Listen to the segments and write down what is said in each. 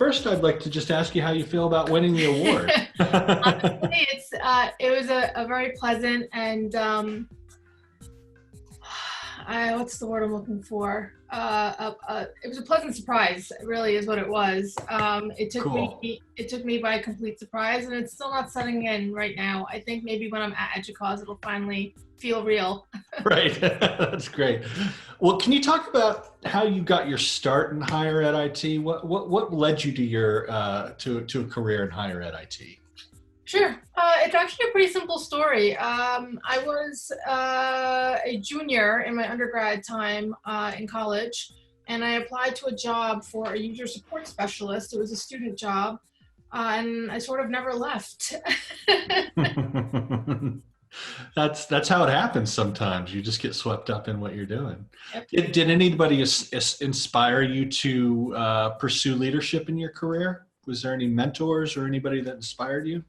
first I'd like to just ask you how you feel about winning the award. Honestly, it was a very pleasant and what's the word I'm looking for? It was a pleasant surprise. It really is what it was. Cool. It took me by complete surprise, and it's still not setting in right now. I think maybe when I'm at EDUCAUSE, it'll finally feel real. Right. That's great. Well, can you talk about how you got your start in higher ed IT? What led you to your to a career in higher ed IT? Sure. It's actually a pretty simple story. I was a junior in my undergrad time in college, and I applied to a job for a user support specialist. It was a student job, and I sort of never left. That's how it happens sometimes. You just get swept up in what you're doing. Yep. Did anybody inspire you to pursue leadership in your career? Was there any mentors or anybody that inspired you?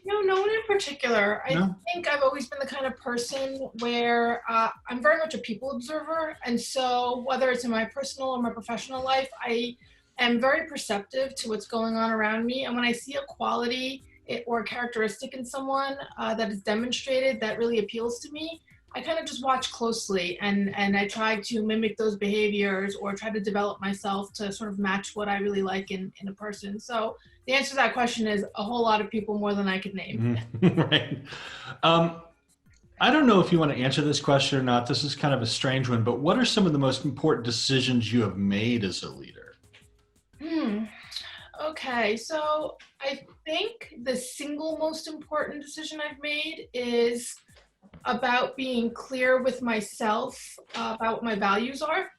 No one in particular. I No? think I've always been the kind of person where I'm very much a people observer. And so whether it's in my personal or my professional life, I am very perceptive to what's going on around me. And when I see a quality or a characteristic in someone that is demonstrated that really appeals to me, I kind of just watch closely and I try to mimic those behaviors or try to develop myself to sort of match what I really like in a person. So the answer to that question is a whole lot of people, more than I could name. Right. I don't know if you want to answer this question or not. This is kind of a strange one, but what are some of the most important decisions you have made as a leader? Okay, so I think the single most important decision I've made is about being clear with myself about what my values are,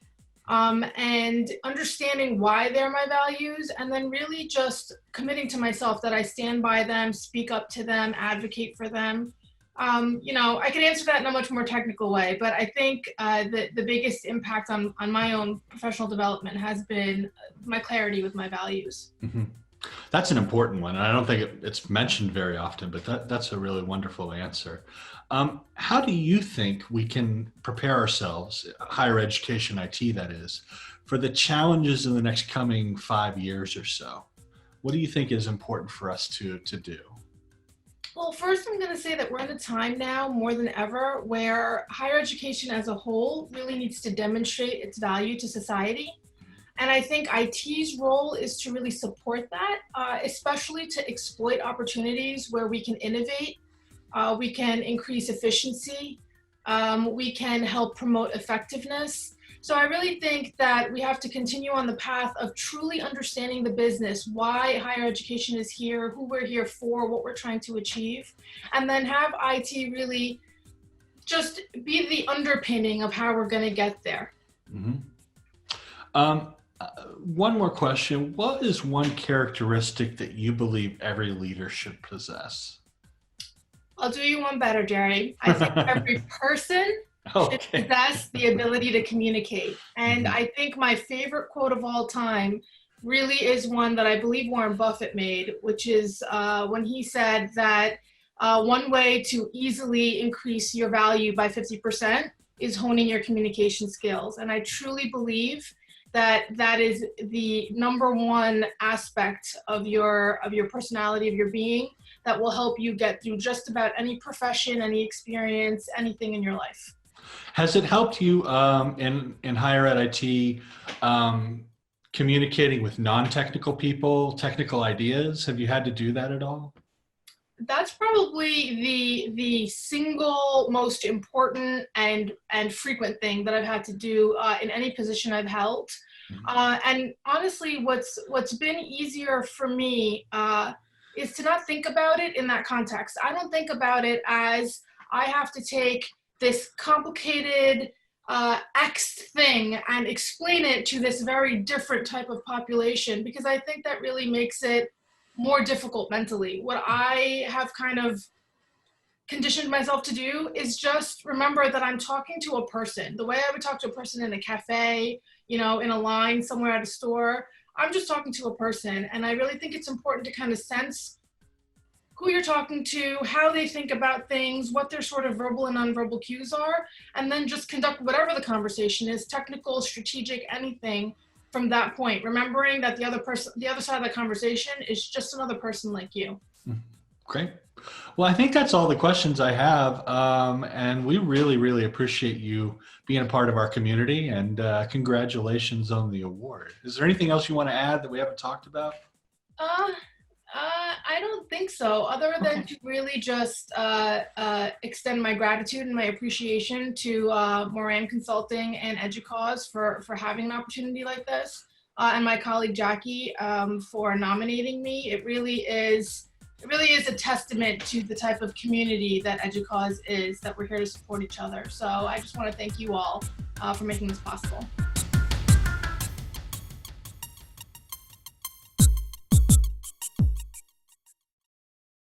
and understanding why they're my values, and then really just committing to myself that I stand by them, speak up to them, advocate for them. I could answer that in a much more technical way, but I think the biggest impact on my own professional development has been my clarity with my values. Mm-hmm. That's an important one. And I don't think it's mentioned very often, but that's a really wonderful answer. How do you think we can prepare ourselves, higher education IT that is, for the challenges in the next coming 5 years or so? What do you think is important for us to do? Well, first I'm going to say that we're in a time now more than ever where higher education as a whole really needs to demonstrate its value to society. And I think IT's role is to really support that, especially to exploit opportunities where we can innovate, we can increase efficiency, we can help promote effectiveness. So I really think that we have to continue on the path of truly understanding the business, why higher education is here, who we're here for, what we're trying to achieve, and then have IT really just be the underpinning of how we're going to get there. Mm-hmm. One more question. What is one characteristic that you believe every leader should possess? I'll do you one better, Jerry. I think every person should possess the ability to communicate. And I think my favorite quote of all time really is one that I believe Warren Buffett made, which is when he said that one way to easily increase your value by 50% is honing your communication skills. And I truly believe that is the number one aspect of your personality, of your being, that will help you get through just about any profession, any experience, anything in your life. Has it helped you in higher ed IT communicating with non-technical people, technical ideas? Have you had to do that at all? That's probably the single most important and frequent thing that I've had to do in any position I've held. And honestly, what's been easier for me is to not think about it in that context. I don't think about it as I have to take this complicated X thing and explain it to this very different type of population, because I think that really makes it more difficult mentally. What I have kind of conditioned myself to do is just remember that I'm talking to a person. The way I would talk to a person in a cafe, in a line somewhere at a store, I'm just talking to a person. And I really think it's important to kind of sense who you're talking to, how they think about things, what their sort of verbal and nonverbal cues are, and then just conduct whatever the conversation is, technical, strategic, anything, from that point, remembering that the other side of the conversation is just another person like you. Great. Well, I think that's all the questions I have. And we really, really appreciate you being a part of our community, and congratulations on the award. Is there anything else you want to add that we haven't talked about? I don't think so, other than Okay. to really just extend my gratitude and my appreciation to Moran Consulting and EDUCAUSE for having an opportunity like this, and my colleague Jackie for nominating me. It really is a testament to the type of community that EDUCAUSE is, that we're here to support each other. So I just want to thank you all for making this possible.